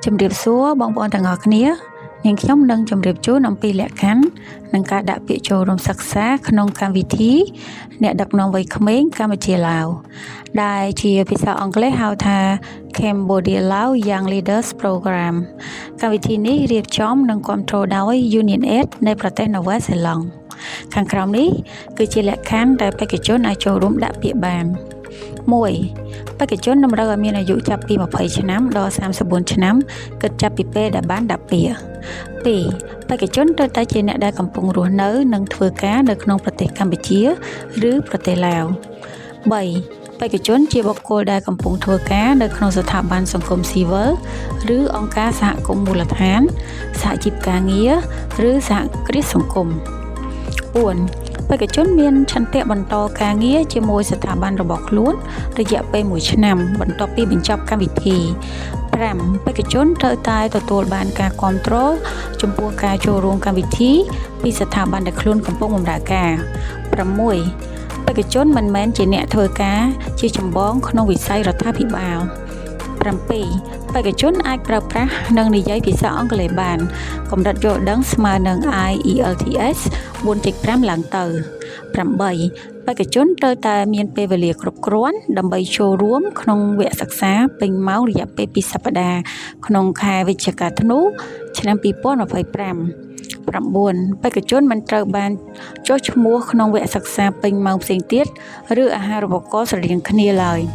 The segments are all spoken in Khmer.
ជំរាបសួរបងប្អូនទាំងអស់គ្នានាងខ្ញុំនឹងជម្រាបជូនអំពីលក្ខខណ្ឌនិងការដាក់ពាក្យចូលរួមសិក្សាក្នុងកម្មវិធីអ្នកដឹកនាំវ័យក្មេងកម្ពុជាឡាវដែលជាភាសាអង់គ្លេសហៅថា Cambodia Lao Young Leaders Program កម្មវិធីនេះរៀបចំនិងគាំទ្រដោយ Union Aid នៃប្រទេសនូវែលសេឡង់ខាងក្រោមនេះគឺជាលក្ខខណ្ឌដែលបេក្ខជនអាចចូលរួមដាក់ពាក្យបាន 1. បេក្ខជនតម្រូវឲ្យមានអាយុចាប់ពី20ឆ្នាំដល់34ឆ្នាំគិតចាប់ពីពេលដែលបានដាក់ពាក្យ 2. បេក្ខជនត្រូវតែជាអ្នកដែលកំពុងរស់នៅនិងធ្វើការនៅក្នុងប្រទេសកម្ពុជាឬប្រទេសឡាវ 3. បេក្ខជនជាបុគ្គលដែលកំពុងធ្វើការនៅក្នុងស្ថាប័នសង្គមស៊ីវិលឬអង្គការសហគមន៍មូលដ្ឋានសហជីពការងារឬសហគ្រាសសង្គម 4. បេក្ខជនមានឆន្ទៈបន្តការងារជាមួយស្ថាប័នរបស់ខ្លួនរយៈពេល1ឆ្នាំបន្ទាប់ពីបញ្ចប់កម្មវិធី 5. បេក្ខជនត្រូវតែទទួលបានការគាំទ្រចំពោះការចូលរួមកម្មវិធីពីស្ថាប័នដែលខ្លួនកំពុងបម្រើការ 6. បេក្ខជនមិនមែនជាអ្នកធ្វើការជាចម្បងក្នុងវិស័យរដ្ឋាភិបាល 7. បេក្ខជនអាចប្រើប្រាស់និងនិយាយភាសាអង់គ្លេសបានកម្រិតយល់ដឹងស្មើនឹង IELTS 4.5 ឡើងទៅ 8. បេក្ខជនត្រូវតែមានពេលវេលាគ្រប់គ្រាន់ដើម្បីចូលរួមក្នុងវគ្គសិក្សាពេញម៉ោងរយៈពេល2សប្តាហ៍ក្នុងខែវិច្ឆិកាធ្នូឆ្នាំ2025 9. បេក្ខជនមិនត្រូវបានចុះឈ្មោះក្នុងវគ្គសិក្សាពេញម៉ោងផ្សេងទៀតឬអាហារូបករណ៍ស្រដៀងគ្នាឡើយ 10.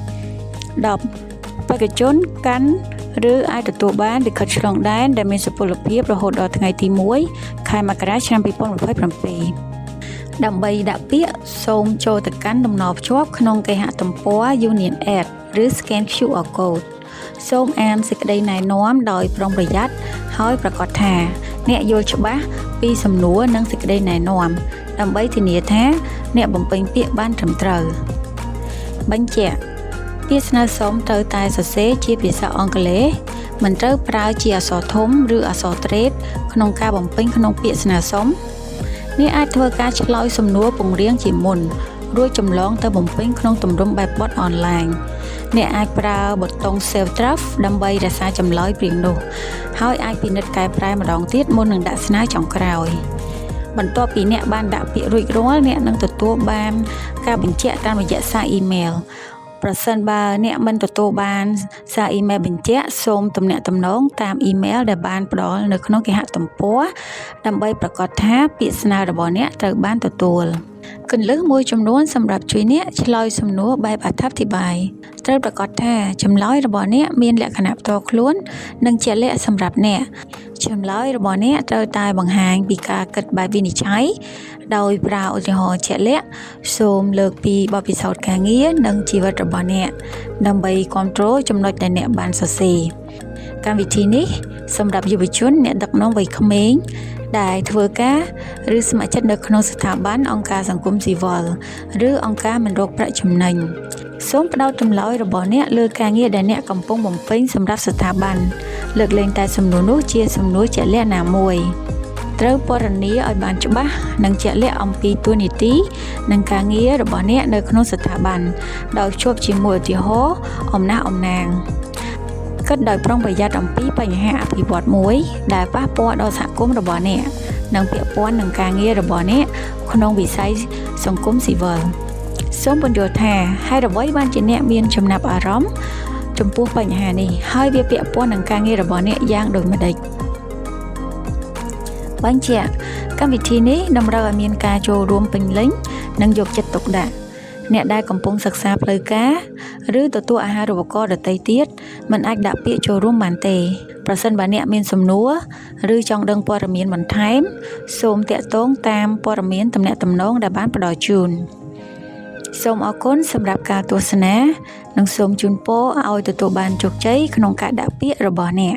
បេក្ខជនកាន់ឬអាចទទួលបានលិខិតឆ្លងដែនដែលមានសុពលភាពរហូតដល់ថ្ងៃទី1ខែមករាឆ្នាំ2027 ដើម្បីដាក់ពាក្យសូមចូលទៅកាន់តំណភ្ជាប់ក្នុងគេហទំព័រ Union Aid ឬ Scan QR Code សូមអានសេចក្តីណែនាំដោយប្រុងប្រយ័ត្នហើយប្រាកដថាអ្នកយល់ច្បាស់ពីសំណួរនិងសេចក្តីណែនាំដើម្បីធានាថាអ្នកបំពេញពាក្យបានត្រឹមត្រូវបញ្ជាក់ពាក្យស្នើសុំត្រូវតែសរសេរជាភាសាអង់គ្លេសមិនត្រូវប្រើជាអក្សរធំឬអក្សរត្រេតក្នុងការបំពេញក្នុងពាក្យស្នើសុំអ្នកអាចធ្វើការឆ្លើយសំណួរពង្រាងជាមុនរួចចម្លងទៅបំពេញក្នុងទម្រង់បែបបទអនឡាញអ្នកអាចប្រើប៊ូតុង Save Draft ដើម្បីរក្សាចម្លើយព្រាងនោះហើយអាចពិនិត្យកែប្រែម្ដងទៀតមុននឹងដាក់ស្នើចុងក្រោយបន្ទាប់ពីអ្នកបានដាក់ពាក្យរួចរាល់អ្នកនឹងទទួលបានការបញ្ជាក់តាមរយៈសារអ៊ីមែលប្រសិនបើអ្នកមិនទទួលបានសារអ៊ីមែលបញ្ជាក់សូមទំនាក់ទំនងតាមអ៊ីមែលដែលបានផ្ដល់នៅក្នុងគេហទំព័រដើម្បីប្រាកដថាពាក្យស្នើរបស់អ្នកត្រូវបានទទួលគន្លឹះមួយចំនួនសម្រាប់ជួយអ្នកឆ្លើយសំណួរបែបអត្ថាធិប្បាយត្រូវប្រាកដថាចម្លើយរបស់អ្នកមានលក្ខណៈផ្ទាល់ខ្លួននិងជាក់លាក់សម្រាប់អ្នកចម្លើយរបស់អ្នកត្រូវតែបង្ហាញពីការគិតបែបវិនិច្ឆ័យដោយប្រើឧទាហរណ៍ជាក់លាក់សូមលើកពីបទពិសោធន៍ការងារនិងជីវិតរបស់អ្នកដើម្បីគ្រប់គ្រងចំណុចដែលអ្នកបានសរសេរកម្មវិធីនេះសម្រាប់យុវជនអ្នកដឹកនាំវ័យក្មេងដែលធ្វើការឬស្ម័គ្រចិត្តនៅក្នុងស្ថាប័នអង្គការសង្គមស៊ីវិលឬអង្គការមិនរកប្រាក់ចំណេញសូមផ្ដោតចម្លើយរបស់អ្នកលើការងារដែលអ្នកកំពុងបំពេញសម្រាប់ស្ថាប័នលើកលែងតែសំណួរនោះជាសំណួរជាក់លាក់ណាមួយត្រូវពណ៌នាឲ្យបានច្បាស់និងជាក់លាក់អំពីតួនាទីនិងការងាររបស់អ្នកនៅក្នុងស្ថាប័នដោយភ្ជាប់ជាមួយឧទាហរណ៍អំណះអំណាងគិតដោយប្រុងប្រយ័ត្នអំពីបញ្ហាអភិវឌ្ឍមួយដែលប៉ះពាល់ដល់សហគមន៍របស់អ្នកនិងពាក់ព័ន្ធនឹងការងាររបស់អ្នកក្នុងវិស័យសង្គមស៊ីវិលសូមពន្យល់ថាហេតុអ្វីបានជាអ្នកមានចំណាប់អារម្មណ៍ចំពោះបញ្ហានេះហើយវាពាក់ព័ន្ធនឹងការងាររបស់អ្នកយ៉ាងដូចម្តេចបញ្ជាក់កម្មវិធីនេះតម្រូវឲ្យមានការចូលរួមពេញលេញនិងយកចិត្តទុកដាក់អ្នកដែលកំពុងសិក្សាផ្លូវការឬទទួលអាហារូបករណ៍ដទៃទៀតមិនអាចដាក់ពាក្យចូលរួមបានទេប្រសិនបើអ្នកមានសំណួរឬចង់ដឹងព័ត៌មានបន្ថែមសូមតាក់ទងតាមព័ត៌មានទំនាក់ទំនងដែលបានផ្ដល់ជូនសូមអរគុណសម្រាប់ការទស្សនានិងសូមជូនពរឲ្យទទួលបានជោគជ័យក្នុងការដាក់ពាក្យរបស់អ្នក